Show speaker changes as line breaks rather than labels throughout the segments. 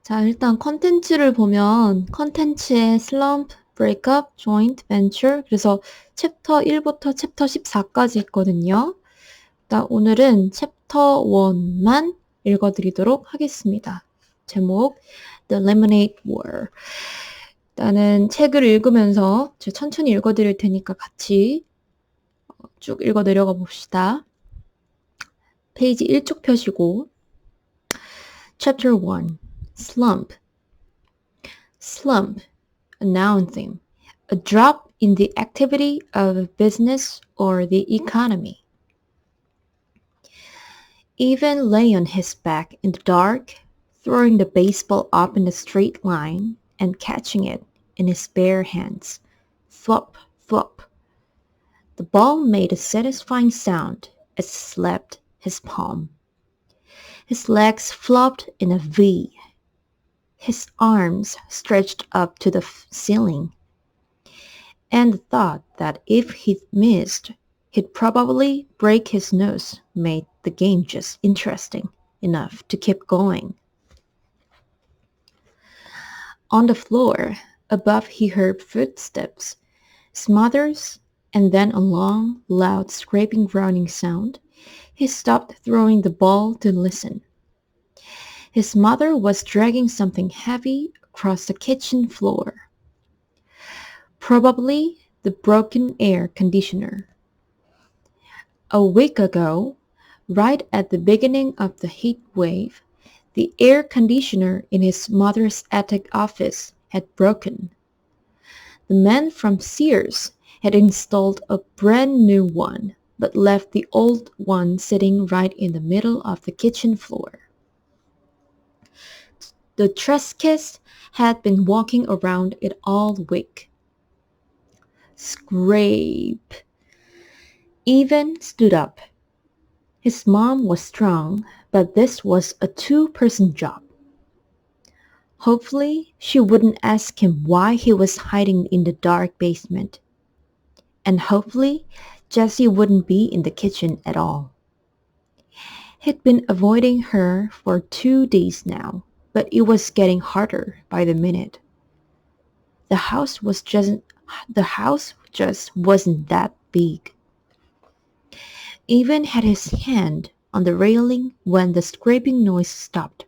자, 일단 컨텐츠를 보면 컨텐츠의 slump, breakup, joint venture 그래서 챕터 1부터 챕터 14까지 있거든요. 일단 오늘은 챕터 1만 읽어드리도록 하겠습니다. 제목 The Lemonade War. 일단은 책을 읽으면서 제가 천천히 읽어드릴 테니까 같이 쭉 읽어 내려가 봅시다. 페이지 1쪽 펴시고 Chapter 1 Slump Slump, a noun theme, a drop in the activity of business or the economy. Evan lay on his back in the dark, throwing the baseball up in a straight line and catching it in his bare hands. Thwop, thwop. The ball made a satisfying sound as it slapped his palm. His legs flopped in a V. His arms stretched up to the ceiling. And the thought that if he missed, he'd probably break his nose made the game just interesting enough to keep going. On the floor, above he heard footsteps, smothers, and then a long, loud, scraping, groaning sound. He stopped throwing the ball to listen. His mother was dragging something heavy across the kitchen floor. Probably the broken air conditioner. A week ago, right at the beginning of the heat wave, the air conditioner in his mother's attic office had broken. The man from Sears had installed a brand new one, but left the old one sitting right in the middle of the kitchen floor. The Treskis had been walking around it all week. Scrape. Evan stood up. His mom was strong, but this was a two-person job. Hopefully, she wouldn't ask him why he was hiding in the dark basement. And hopefully, Jessie wouldn't be in the kitchen at all. He'd been avoiding her for 2 days now, but it was getting harder by the minute. The house just wasn't that big. Evan had his hand on the railing when the scraping noise stopped.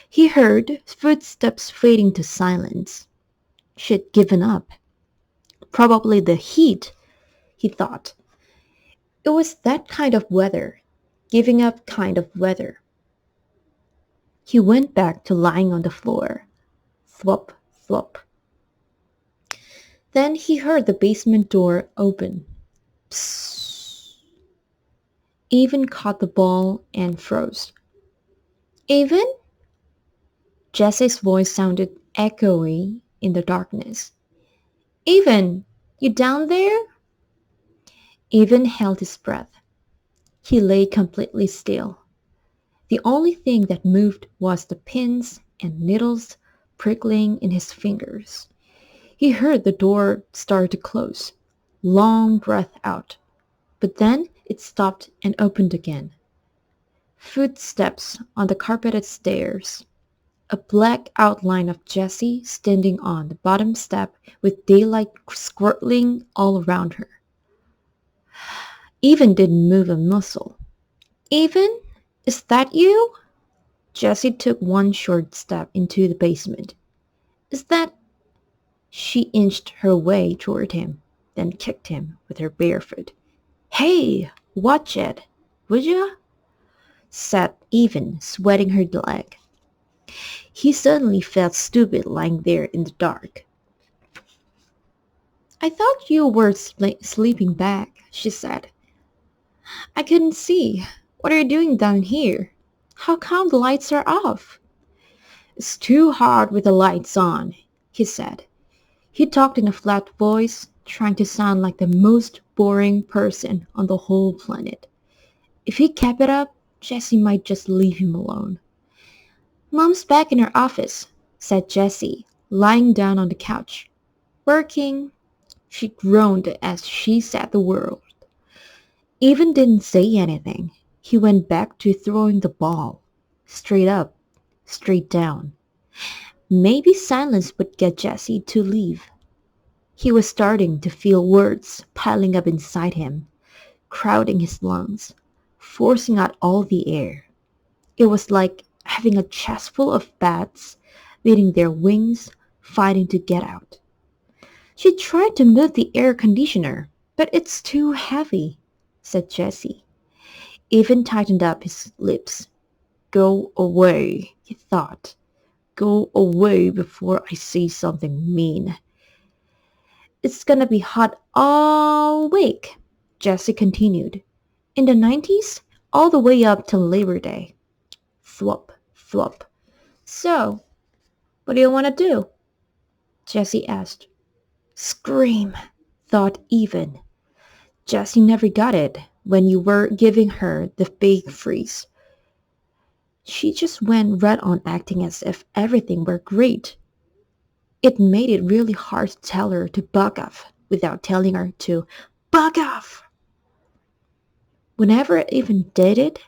He heard footsteps fading to silence. She'd given up. Probably the heat, he thought. It was that kind of weather, giving up kind of weather. He went back to lying on the floor. Thwop, thwop. Then he heard the basement door open. Psst. Evan caught the ball and froze. Evan? Jessie's voice sounded echoey in the darkness. Evan, you down there? Evan held his breath. He lay completely still. The only thing that moved was the pins and needles prickling in his fingers. He heard the door start to close. Long breath out. But then it stopped and opened again. Footsteps on the carpeted stairs. A black outline of Jessie standing on the bottom step with daylight squirting all around her. Evan didn't move a muscle. Evan, is that you? Jessie took one short step into the basement. Is that... She inched her way toward him, then kicked him with her bare foot. Hey, watch it, would ya? Said Evan, sweating her leg. He suddenly felt stupid lying there in the dark. I thought you were sleeping back, she said. I couldn't see. What are you doing down here? How come the lights are off? It's too hard with the lights on, he said. He talked in a flat voice, trying to sound like the most boring person on the whole planet. If he kept it up, Jessie might just leave him alone. Mom's back in her office, said Jessie, lying down on the couch. Working. She groaned as she said the word. Evan didn't say anything. He went back to throwing the ball. Straight up, straight down, Maybe silence would get Jesse to leave. He was starting to feel words piling up inside him, crowding his lungs, forcing out all the air. It was like having a chest full of bats beating their wings, fighting to get out. She tried to move the air conditioner, but it's too heavy, said Jesse. Even tightened up his lips. Go away, he thought. Go away before I say something mean. It's gonna be hot all week, Jesse continued. In the 90s, all the way up till Labor Day. Thwop, thwop. So, what do you want to do? Jesse asked. Scream, thought Even. Jessie never got it when you were giving her the big freeze. She just went red on acting as if everything were great. It made it really hard to tell her to bug off without telling her to bug off. Whenever Even did it,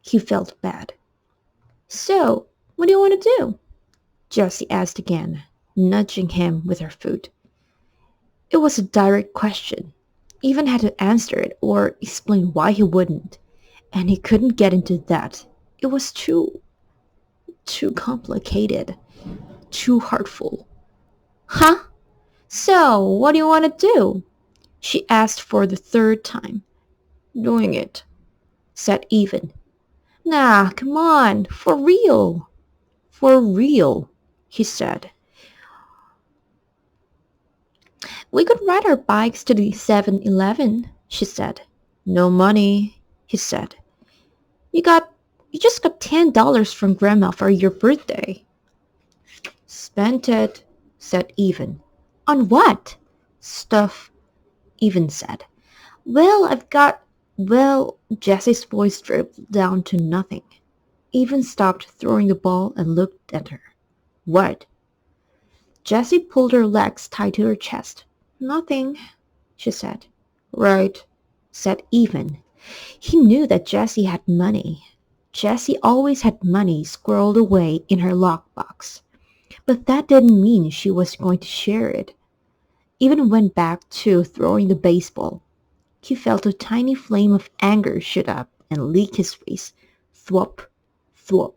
he felt bad. So, what do you want to do? Jessie asked again, nudging him with her foot. It was a direct question. Even had to answer it or explain why he wouldn't, and he couldn't get into that. It was too complicated, too hurtful. Huh? So, what do you want to do? She asked for the third time. Doing it, said Even. Nah, come on, for real. For real, he said. We could ride our bikes to the 7-Eleven, she said. No money, he said. You just got $10 from Grandma for your birthday. Spent it, said Even. On what? Stuff, Even said. Jessie's voice dropped down to nothing. Even stopped throwing the ball and looked at her. What? Jessie pulled her legs tight to her chest. Nothing, she said. Right, said Even. He knew that Jessie had money. Jessie always had money squirreled away in her lockbox. But that didn't mean she was going to share it. Even went back to throwing the baseball. He felt a tiny flame of anger shoot up and leak his face. Thwop, thwop.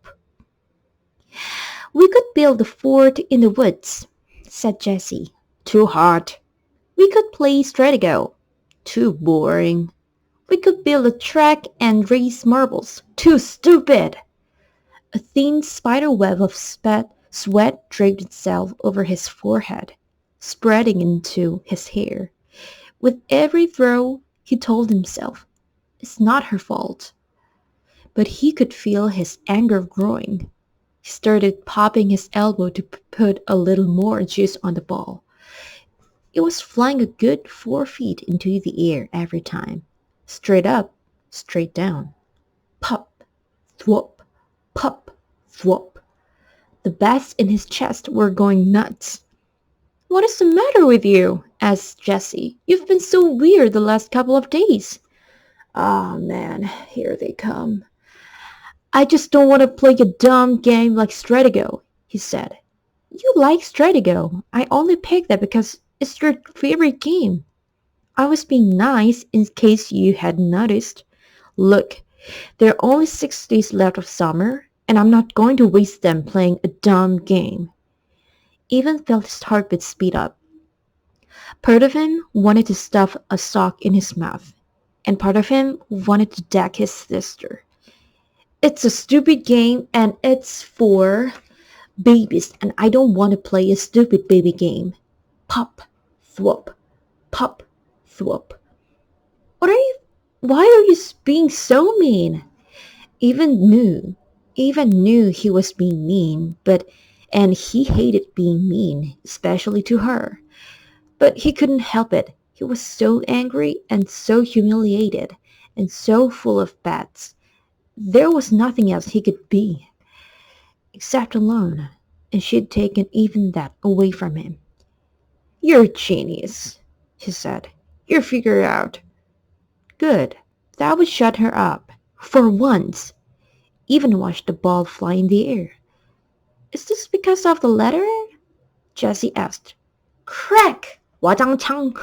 We could build a fort in the woods, said Jessie. Too hot. We could play Stratego. Too boring. We could build a track and race marbles. Too stupid. A thin spider web of sweat draped itself over his forehead, spreading into his hair. With every throw, he told himself, it's not her fault. But he could feel his anger growing. He started popping his elbow to put a little more juice on the ball. It was flying a good 4 feet into the air every time. Straight up, straight down. Pop, thwop, pop, thwop. The bats in his chest were going nuts. What is the matter with you? Asked Jessie. You've been so weird the last couple of days. Ah, man, here they come. I just don't want to play a dumb game like Stratego, he said. You like Stratego. I only picked that because it's your favorite game. I was being nice in case you hadn't noticed. Look, there are only 6 days left of summer, and I'm not going to waste them playing a dumb game. Even felt his heartbeat speed up. Part of him wanted to stuff a sock in his mouth, and part of him wanted to deck his sister. It's a stupid game, and it's for babies, and I don't want to play a stupid baby game. Pop, thwop, pop, thwop. Why are you being so mean? Even knew he was being mean, and he hated being mean, especially to her. But he couldn't help it. He was so angry and so humiliated and so full of bats. There was nothing else he could be except alone, and she'd taken even that away from him. You're a genius, he said. You're figured out. Good. That would shut her up. For once. Even watched the ball fly in the air. Is this because of the letter? Jessie asked. Crack! 와장창!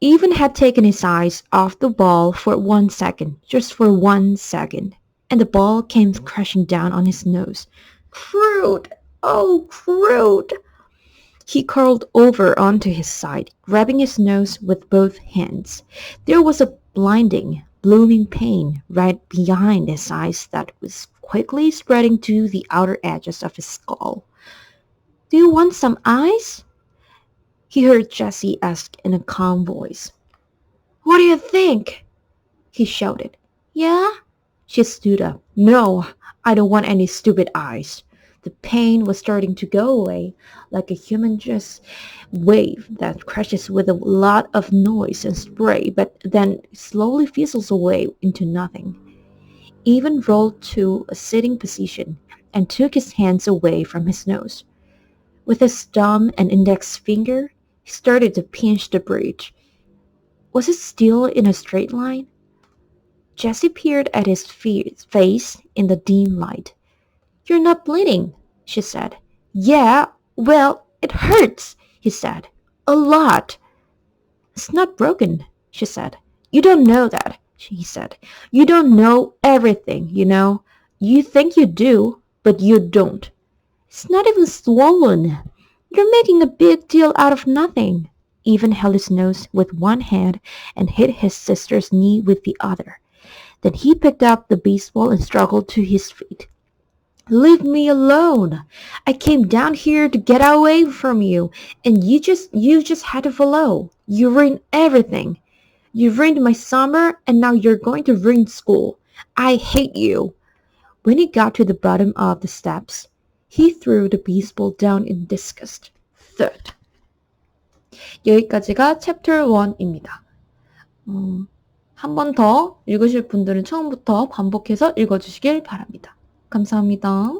Evan had taken his eyes off the ball for 1 second, just for 1 second, and the ball came crashing down on his nose. Crude! Oh, crude! He curled over onto his side, grabbing his nose with both hands. There was a blinding, blooming pain right behind his eyes that was quickly spreading to the outer edges of his skull. Do you want some ice? He heard Jessie ask in a calm voice. What do you think? He shouted. Yeah? She stood up. No, I don't want any stupid eyes. The pain was starting to go away, like a humongous wave that crashes with a lot of noise and spray, but then slowly fizzles away into nothing. Evan rolled to a sitting position and took his hands away from his nose. With his thumb and index finger, he started to pinch the bridge. Was it still in a straight line? Jessie peered at his face in the dim light. You're not bleeding, she said. Yeah, well, it hurts, he said. A lot. It's not broken, she said. You don't know that, he said. You don't know everything, you know. You think you do, but you don't. It's not even swollen. You're making a big deal out of nothing. Evan held his nose with one hand and hit his sister's knee with the other. Then he picked up the baseball and struggled to his feet. Leave me alone. I came down here to get away from you, and you just had to follow. You ruined everything. You ruined my summer, and now you're going to ruin school. I hate you. When he got to the bottom of the steps, he threw the baseball down in disgust. Third. 여기까지가 챕터 1입니다. 한 번 더 읽으실 분들은 처음부터 반복해서 읽어주시길 바랍니다. 감사합니다.